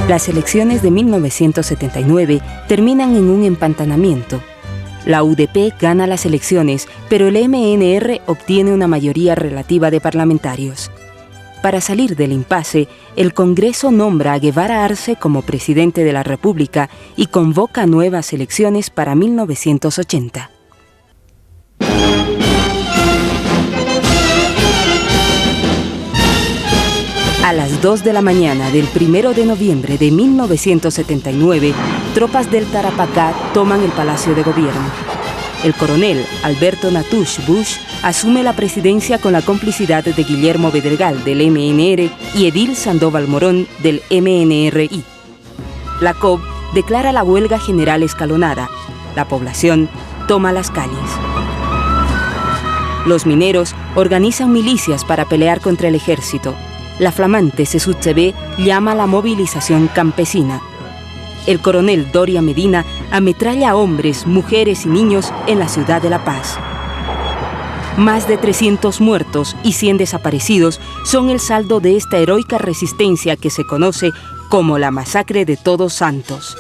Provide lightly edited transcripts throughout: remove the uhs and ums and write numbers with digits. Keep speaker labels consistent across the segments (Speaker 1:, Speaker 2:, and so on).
Speaker 1: Las elecciones de 1979 terminan en un empantanamiento. La UDP gana las elecciones, pero el MNR obtiene una mayoría relativa de parlamentarios. Para salir del impasse, el Congreso nombra a Guevara Arce como presidente de la República y convoca nuevas elecciones para 1980. A las 2 de la mañana del 1 de noviembre de 1979, tropas del Tarapacá toman el Palacio de Gobierno. El coronel Alberto Natush Bush asume la presidencia con la complicidad de Guillermo Bedregal del MNR y Edil Sandoval Morón del MNRI. La COB declara la huelga general escalonada. La población toma las calles. Los mineros organizan milicias para pelear contra el ejército. La flamante CSUTCB llama a la movilización campesina. El coronel Doria Medina ametralla a hombres, mujeres y niños en la ciudad de La Paz. Más de 300 muertos y 100 desaparecidos son el saldo de esta heroica resistencia que se conoce como la Masacre de Todos Santos.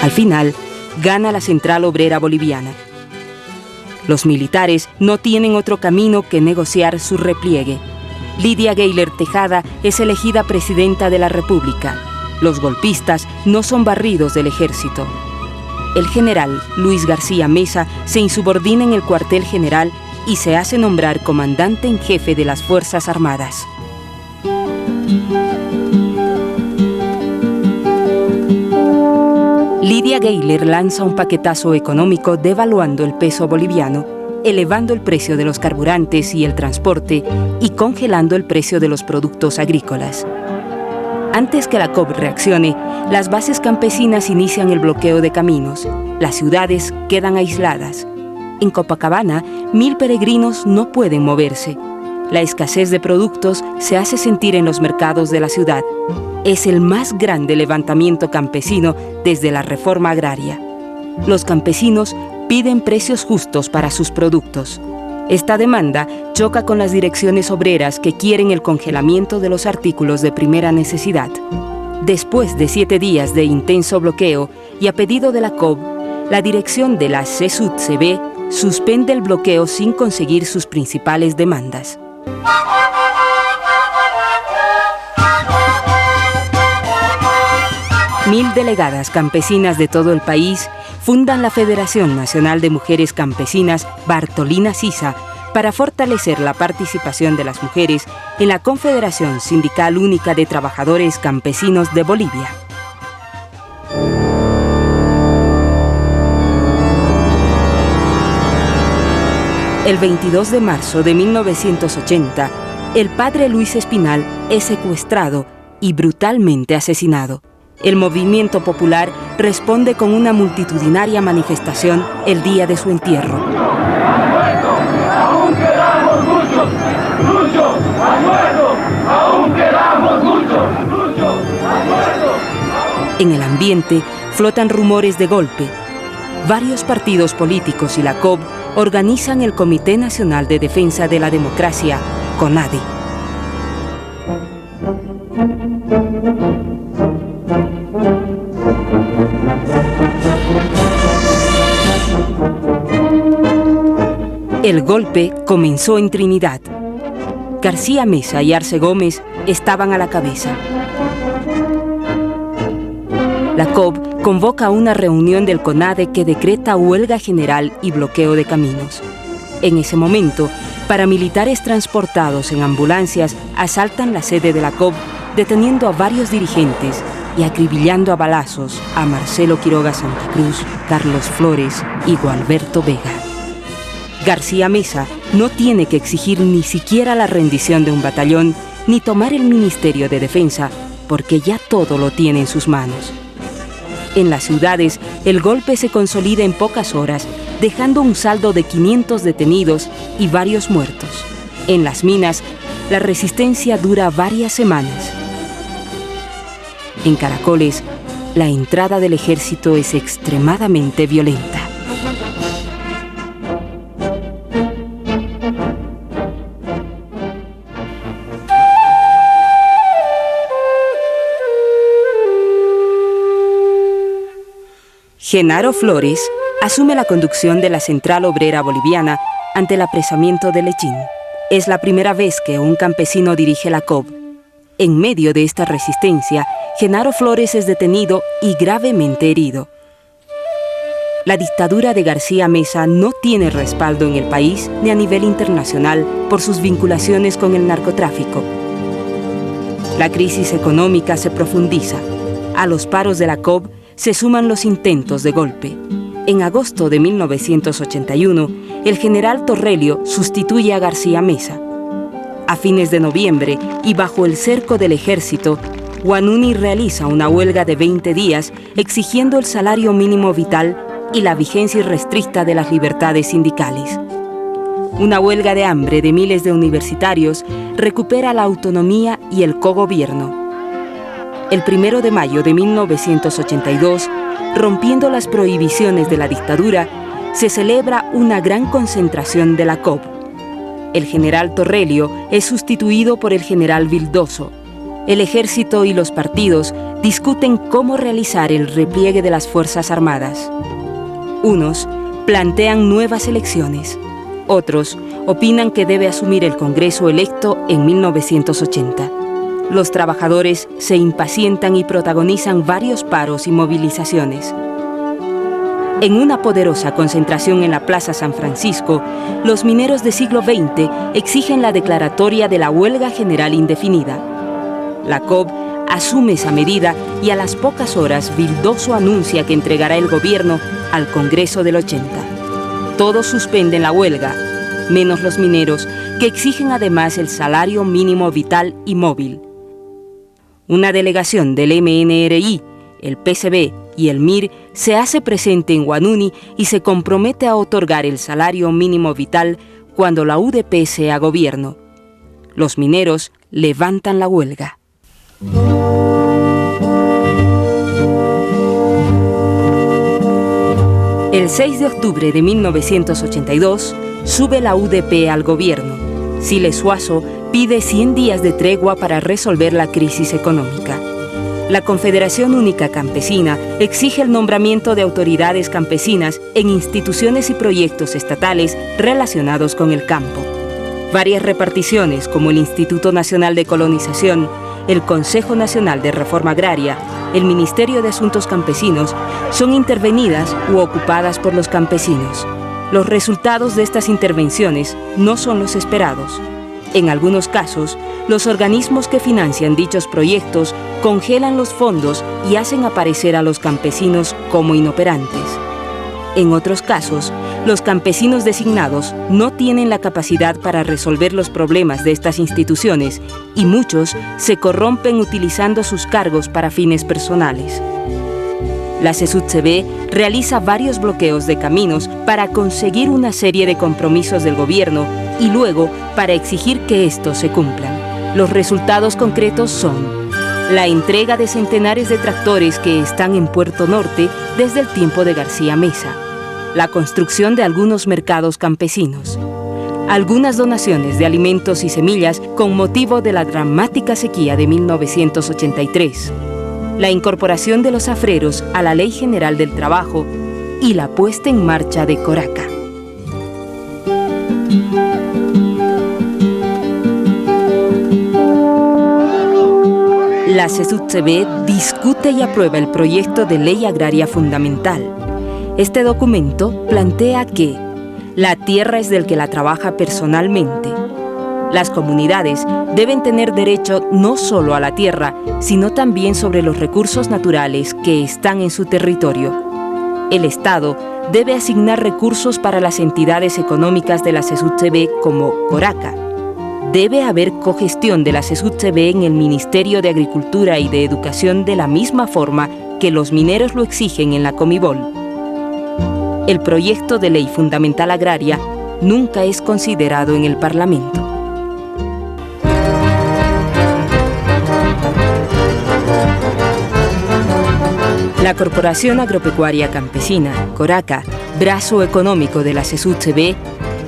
Speaker 1: Al final, gana la Central Obrera Boliviana. Los militares no tienen otro camino que negociar su repliegue. Lidia Gayler Tejada es elegida presidenta de la República. Los golpistas no son barridos del ejército. El general Luis García Meza se insubordina en el cuartel general y se hace nombrar comandante en jefe de las Fuerzas Armadas. Lidia Gayler lanza un paquetazo económico devaluando el peso boliviano, elevando el precio de los carburantes y el transporte y congelando el precio de los productos agrícolas. Antes que la COB reaccione, las bases campesinas inician el bloqueo de caminos. Las ciudades quedan aisladas. En Copacabana, 1000 peregrinos no pueden moverse. La escasez de productos se hace sentir en los mercados de la ciudad. Es el más grande levantamiento campesino desde la reforma agraria. Los campesinos piden precios justos para sus productos. Esta demanda choca con las direcciones obreras que quieren el congelamiento de los artículos de primera necesidad. Después de 7 días de intenso bloqueo y a pedido de la COB, la dirección de la CSUTCB suspende el bloqueo sin conseguir sus principales demandas. Mil delegadas campesinas de todo el país fundan la Federación Nacional de Mujeres Campesinas Bartolina Sisa para fortalecer la participación de las mujeres en la Confederación Sindical Única de Trabajadores Campesinos de Bolivia. El 22 de marzo de 1980, el padre Luis Espinal es secuestrado y brutalmente asesinado. El movimiento popular responde con una multitudinaria manifestación el día de su entierro.
Speaker 2: ¡Aún quedamos muchos! ¡Lucho! ¡A muerto! ¡Aún quedamos muchos! ¡Lucho! ¡A muerto!
Speaker 1: En el ambiente flotan rumores de golpe. Varios partidos políticos y la COB organizan el Comité Nacional de Defensa de la Democracia, CONADE. El golpe comenzó en Trinidad. García Meza y Arce Gómez estaban a la cabeza. La COB convoca una reunión del CONADE que decreta huelga general y bloqueo de caminos. En ese momento, paramilitares transportados en ambulancias asaltan la sede de la COB, deteniendo a varios dirigentes y acribillando a balazos a Marcelo Quiroga Santa Cruz, Carlos Flores y Gualberto Vega. García Meza no tiene que exigir ni siquiera la rendición de un batallón ni tomar el Ministerio de Defensa, porque ya todo lo tiene en sus manos. En las ciudades, el golpe se consolida en pocas horas, dejando un saldo de 500 detenidos y varios muertos. En las minas, la resistencia dura varias semanas. En Caracoles, la entrada del ejército es extremadamente violenta. Genaro Flores asume la conducción de la Central Obrera Boliviana ante el apresamiento de Lechín. Es la primera vez que un campesino dirige la COB. En medio de esta resistencia, Genaro Flores es detenido y gravemente herido. La dictadura de García Meza no tiene respaldo en el país ni a nivel internacional por sus vinculaciones con el narcotráfico. La crisis económica se profundiza. A los paros de la COB se suman los intentos de golpe. En agosto de 1981, el general Torrelio sustituye a García Meza. A fines de noviembre, y bajo el cerco del ejército, Huanuni realiza una huelga de 20 días exigiendo el salario mínimo vital y la vigencia irrestricta de las libertades sindicales. Una huelga de hambre de miles de universitarios recupera la autonomía y el cogobierno. El 1 de mayo de 1982, rompiendo las prohibiciones de la dictadura, se celebra una gran concentración de la COB. El general Torrelio es sustituido por el general Vildoso. El ejército y los partidos discuten cómo realizar el repliegue de las Fuerzas Armadas. Unos plantean nuevas elecciones. Otros opinan que debe asumir el Congreso electo en 1980. Los trabajadores se impacientan y protagonizan varios paros y movilizaciones. En una poderosa concentración en la Plaza San Francisco, los mineros del siglo XX exigen la declaratoria de la huelga general indefinida. La COB asume esa medida y a las pocas horas Vildoso anuncia que entregará el gobierno al Congreso del 80. Todos suspenden la huelga, menos los mineros, que exigen además el salario mínimo vital y móvil. Una delegación del MNRI, el PCB y el MIR se hace presente en Huanuni y se compromete a otorgar el salario mínimo vital cuando la UDP sea gobierno. Los mineros levantan la huelga. El 6 de octubre de 1982 sube la UDP al gobierno. Siles Suazo pide 100 días de tregua para resolver la crisis económica. La Confederación Única Campesina exige el nombramiento de autoridades campesinas en instituciones y proyectos estatales relacionados con el campo. Varias reparticiones, como el Instituto Nacional de Colonización, el Consejo Nacional de Reforma Agraria, el Ministerio de Asuntos Campesinos, son intervenidas u ocupadas por los campesinos. Los resultados de estas intervenciones no son los esperados. En algunos casos, los organismos que financian dichos proyectos congelan los fondos y hacen aparecer a los campesinos como inoperantes. En otros casos, los campesinos designados no tienen la capacidad para resolver los problemas de estas instituciones y muchos se corrompen utilizando sus cargos para fines personales. La CESUTCB realiza varios bloqueos de caminos para conseguir una serie de compromisos del gobierno y luego para exigir que estos se cumplan. Los resultados concretos son la entrega de centenares de tractores que están en Puerto Norte desde el tiempo de García Meza, la construcción de algunos mercados campesinos, algunas donaciones de alimentos y semillas con motivo de la dramática sequía de 1983, la incorporación de los afreros a la Ley General del Trabajo y la puesta en marcha de Coraca. La CESUTCB discute y aprueba el proyecto de Ley Agraria Fundamental. Este documento plantea que la tierra es del que la trabaja personalmente. Las comunidades deben tener derecho no solo a la tierra, sino también sobre los recursos naturales que están en su territorio. El Estado debe asignar recursos para las entidades económicas de la CESUTCB como Coraca. Debe haber cogestión de la CESUTCB en el Ministerio de Agricultura y de Educación de la misma forma que los mineros lo exigen en la Comibol. El proyecto de ley fundamental agraria nunca es considerado en el Parlamento. La Corporación Agropecuaria Campesina, Coraca, brazo económico de la CESUTCB,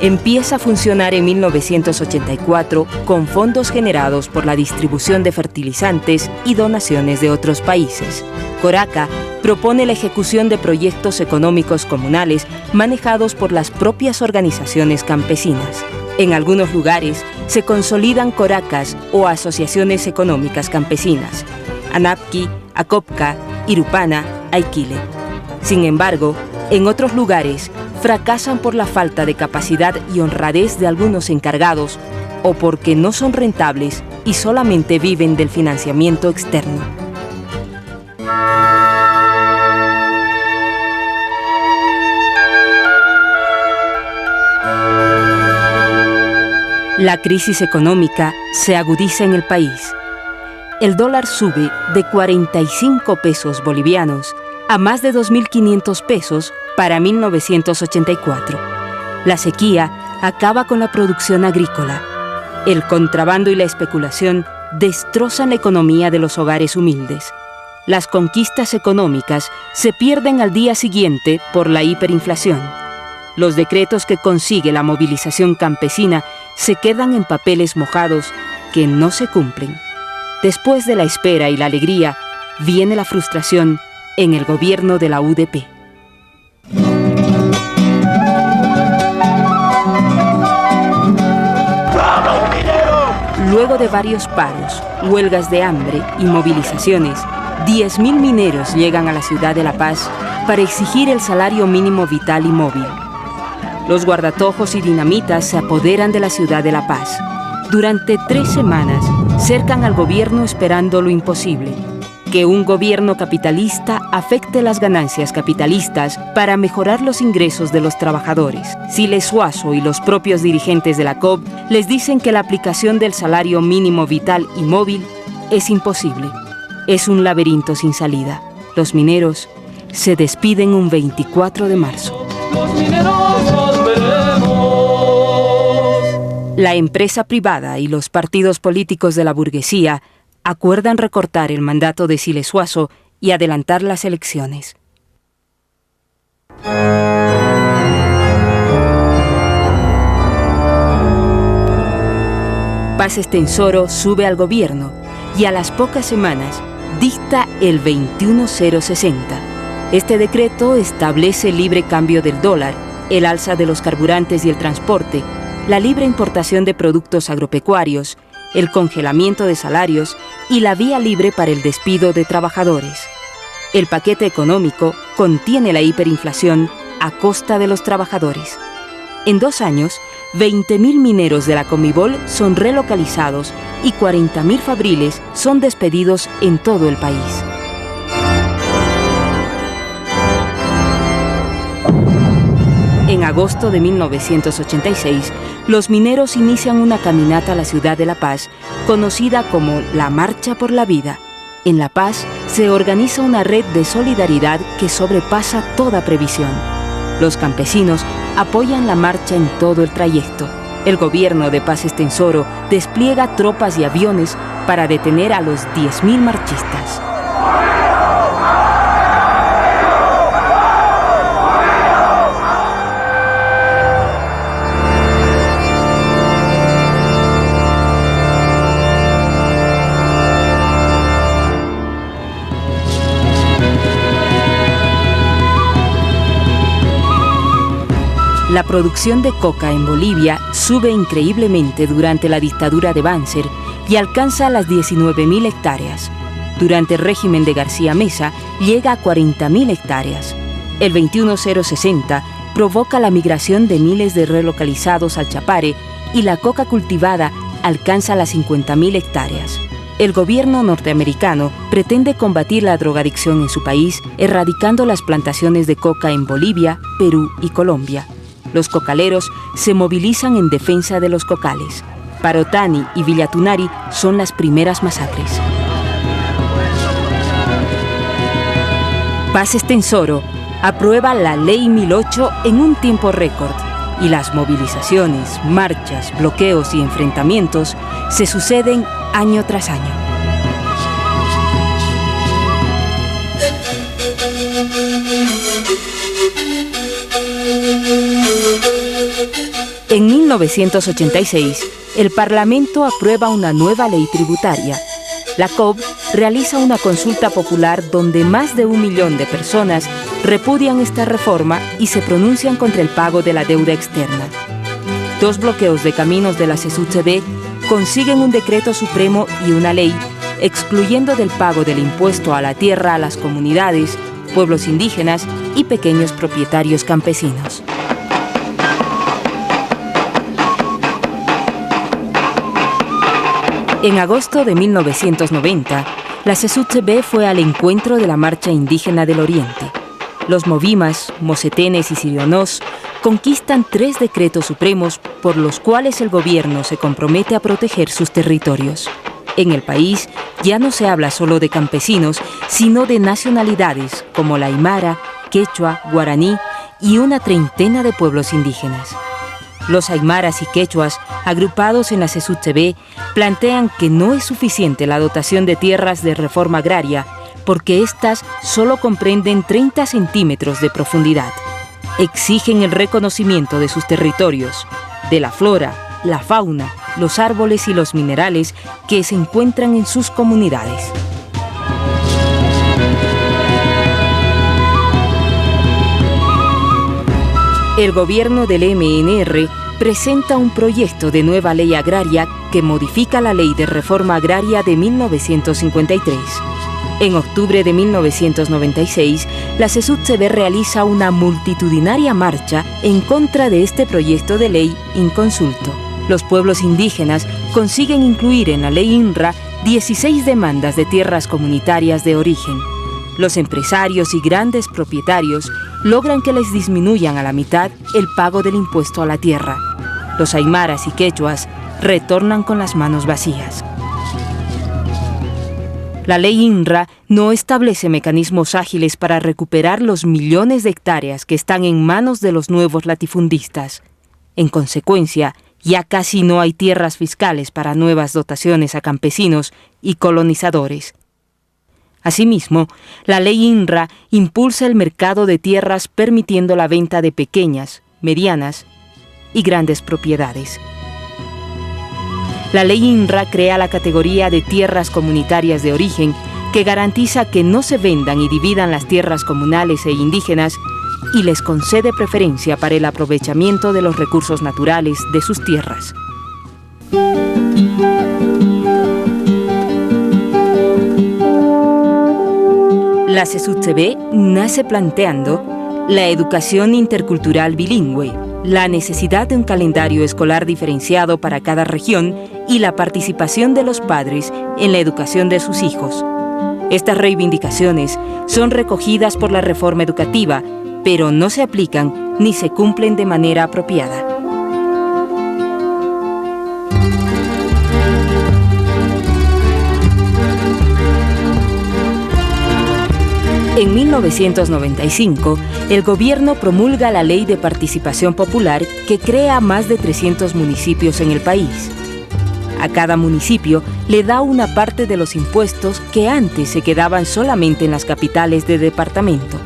Speaker 1: empieza a funcionar en 1984 con fondos generados por la distribución de fertilizantes y donaciones de otros países. Coraca propone la ejecución de proyectos económicos comunales manejados por las propias organizaciones campesinas. En algunos lugares se consolidan coracas o asociaciones económicas campesinas: Anapqui, Acopca, Irupana, Aiquile. Sin embargo, en otros lugares fracasan por la falta de capacidad y honradez de algunos encargados o porque no son rentables y solamente viven del financiamiento externo. La crisis económica se agudiza en el país. El dólar sube de 45 pesos bolivianos a más de 2.500 pesos para 1984. La sequía acaba con la producción agrícola. El contrabando y la especulación destrozan la economía de los hogares humildes. Las conquistas económicas se pierden al día siguiente por la hiperinflación. Los decretos que consigue la movilización campesina se quedan en papeles mojados que no se cumplen. Después de la espera y la alegría, viene la frustración en el gobierno de la UDP. Luego de varios paros, huelgas de hambre y movilizaciones, 10.000 mineros llegan a la ciudad de La Paz para exigir el salario mínimo vital y móvil. Los guardatojos y dinamitas se apoderan de la ciudad de La Paz. Durante 3 semanas, cercan al gobierno esperando lo imposible: que un gobierno capitalista afecte las ganancias capitalistas para mejorar los ingresos de los trabajadores. Siles Suazo y los propios dirigentes de la COP les dicen que la aplicación del salario mínimo vital y móvil es imposible. Es un laberinto sin salida. Los mineros se despiden un 24 de marzo. Los mineros nos veremos. La empresa privada y los partidos políticos de la burguesía acuerdan recortar el mandato de Siles Suazo y adelantar las elecciones. Paz Estenssoro sube al gobierno y a las pocas semanas dicta el 21060. Este decreto establece el libre cambio del dólar, el alza de los carburantes y el transporte, la libre importación de productos agropecuarios, el congelamiento de salarios y la vía libre para el despido de trabajadores. El paquete económico contiene la hiperinflación a costa de los trabajadores. En 2 años, 20.000 mineros de la Comibol son relocalizados y 40.000 fabriles son despedidos en todo el país. En agosto de 1986, los mineros inician una caminata a la ciudad de La Paz, conocida como la Marcha por la Vida. En La Paz se organiza una red de solidaridad que sobrepasa toda previsión. Los campesinos apoyan la marcha en todo el trayecto. El gobierno de Paz Estenssoro despliega tropas y aviones para detener a los 10.000 marchistas. La producción de coca en Bolivia sube increíblemente durante la dictadura de Banzer y alcanza las 19.000 hectáreas. Durante el régimen de García Meza llega a 40.000 hectáreas. El 21060 provoca la migración de miles de relocalizados al Chapare y la coca cultivada alcanza las 50.000 hectáreas. El gobierno norteamericano pretende combatir la drogadicción en su país, erradicando las plantaciones de coca en Bolivia, Perú y Colombia. Los cocaleros se movilizan en defensa de los cocales. Parotani y Villatunari son las primeras masacres. Paz Estenssoro aprueba la Ley 1008 en un tiempo récord y las movilizaciones, marchas, bloqueos y enfrentamientos se suceden año tras año. 1986, el Parlamento aprueba una nueva ley tributaria. La COB realiza una consulta popular donde más de 1 millón de personas repudian esta reforma y se pronuncian contra el pago de la deuda externa. 2 bloqueos de caminos de la CSUCB consiguen un decreto supremo y una ley excluyendo del pago del impuesto a la tierra a las comunidades, pueblos indígenas y pequeños propietarios campesinos. En agosto de 1990, la CSUCB fue al encuentro de la Marcha Indígena del Oriente. Los movimas, mocetenes y sirionós conquistan 3 decretos supremos por los cuales el gobierno se compromete a proteger sus territorios. En el país ya no se habla solo de campesinos, sino de nacionalidades como la aymara, quechua, guaraní y una treintena de pueblos indígenas. Los aymaras y quechuas, agrupados en la CSUCB, plantean que no es suficiente la dotación de tierras de reforma agraria porque éstas solo comprenden 30 centímetros de profundidad. Exigen el reconocimiento de sus territorios, de la flora, la fauna, los árboles y los minerales que se encuentran en sus comunidades. El gobierno del MNR presenta un proyecto de nueva ley agraria que modifica la Ley de Reforma Agraria de 1953. En octubre de 1996, la CSUCB realiza una multitudinaria marcha en contra de este proyecto de ley inconsulto. Los pueblos indígenas consiguen incluir en la ley INRA 16 demandas de tierras comunitarias de origen. Los empresarios y grandes propietarios logran que les disminuyan a la mitad el pago del impuesto a la tierra. Los aymaras y quechuas retornan con las manos vacías. La ley INRA no establece mecanismos ágiles para recuperar los millones de hectáreas que están en manos de los nuevos latifundistas. En consecuencia, ya casi no hay tierras fiscales para nuevas dotaciones a campesinos y colonizadores. Asimismo, la ley INRA impulsa el mercado de tierras permitiendo la venta de pequeñas, medianas y grandes propiedades. La ley INRA crea la categoría de tierras comunitarias de origen que garantiza que no se vendan y dividan las tierras comunales e indígenas y les concede preferencia para el aprovechamiento de los recursos naturales de sus tierras. La CSUCB nace planteando la educación intercultural bilingüe, la necesidad de un calendario escolar diferenciado para cada región y la participación de los padres en la educación de sus hijos. Estas reivindicaciones son recogidas por la reforma educativa, pero no se aplican ni se cumplen de manera apropiada. En 1995, el gobierno promulga la Ley de Participación Popular que crea más de 300 municipios en el país. A cada municipio le da una parte de los impuestos que antes se quedaban solamente en las capitales de departamento.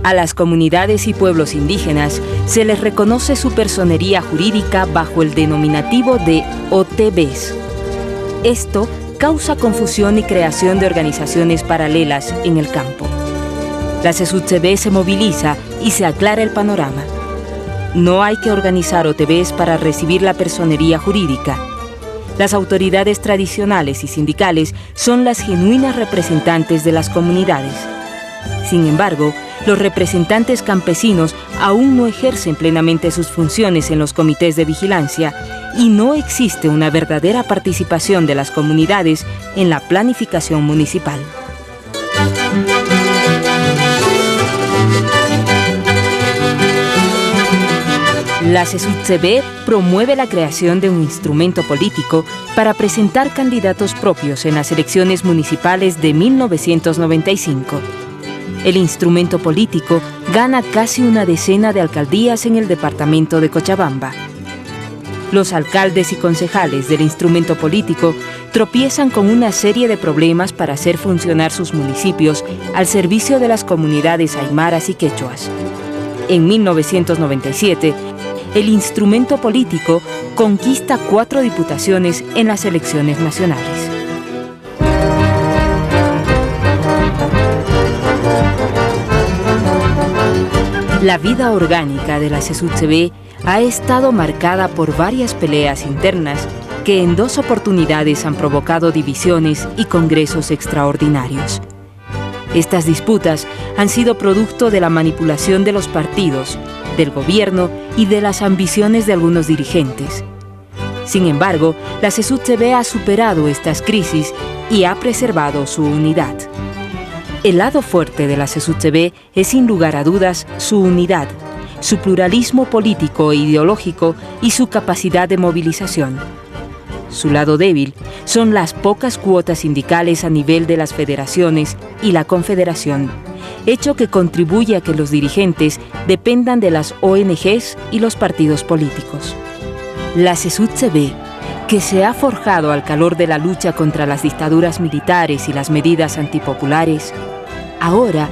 Speaker 1: A las comunidades y pueblos indígenas se les reconoce su personería jurídica bajo el denominativo de OTBs. Esto causa confusión y creación de organizaciones paralelas en el campo. La CSUCB se moviliza y se aclara el panorama. No hay que organizar OTBs para recibir la personería jurídica. Las autoridades tradicionales y sindicales son las genuinas representantes de las comunidades. Sin embargo, los representantes campesinos aún no ejercen plenamente sus funciones en los comités de vigilancia y no existe una verdadera participación de las comunidades en la planificación municipal. La CSUCB promueve la creación de un instrumento político para presentar candidatos propios en las elecciones municipales de 1995. El instrumento político gana casi una decena de alcaldías en el departamento de Cochabamba. Los alcaldes y concejales del instrumento político tropiezan con una serie de problemas para hacer funcionar sus municipios al servicio de las comunidades aymaras y quechuas. En 1997, el instrumento político conquista 4 diputaciones en las elecciones nacionales. La vida orgánica de la CSUCB ha estado marcada por varias peleas internas que en 2 oportunidades han provocado divisiones y congresos extraordinarios. Estas disputas han sido producto de la manipulación de los partidos, del gobierno y de las ambiciones de algunos dirigentes. Sin embargo, la CSUCB ha superado estas crisis y ha preservado su unidad. El lado fuerte de la CSUCB es sin lugar a dudas su unidad, su pluralismo político e ideológico y su capacidad de movilización. Su lado débil son las pocas cuotas sindicales a nivel de las federaciones y la confederación, hecho que contribuye a que los dirigentes dependan de las ONGs y los partidos políticos. La CSUCB, que se ha forjado al calor de la lucha contra las dictaduras militares y las medidas antipopulares, ahora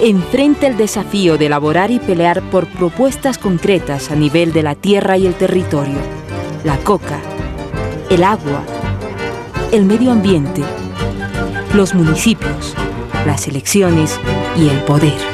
Speaker 1: enfrenta el desafío de elaborar y pelear por propuestas concretas a nivel de la tierra y el territorio, la coca, el agua, el medio ambiente, los municipios, las elecciones y el poder.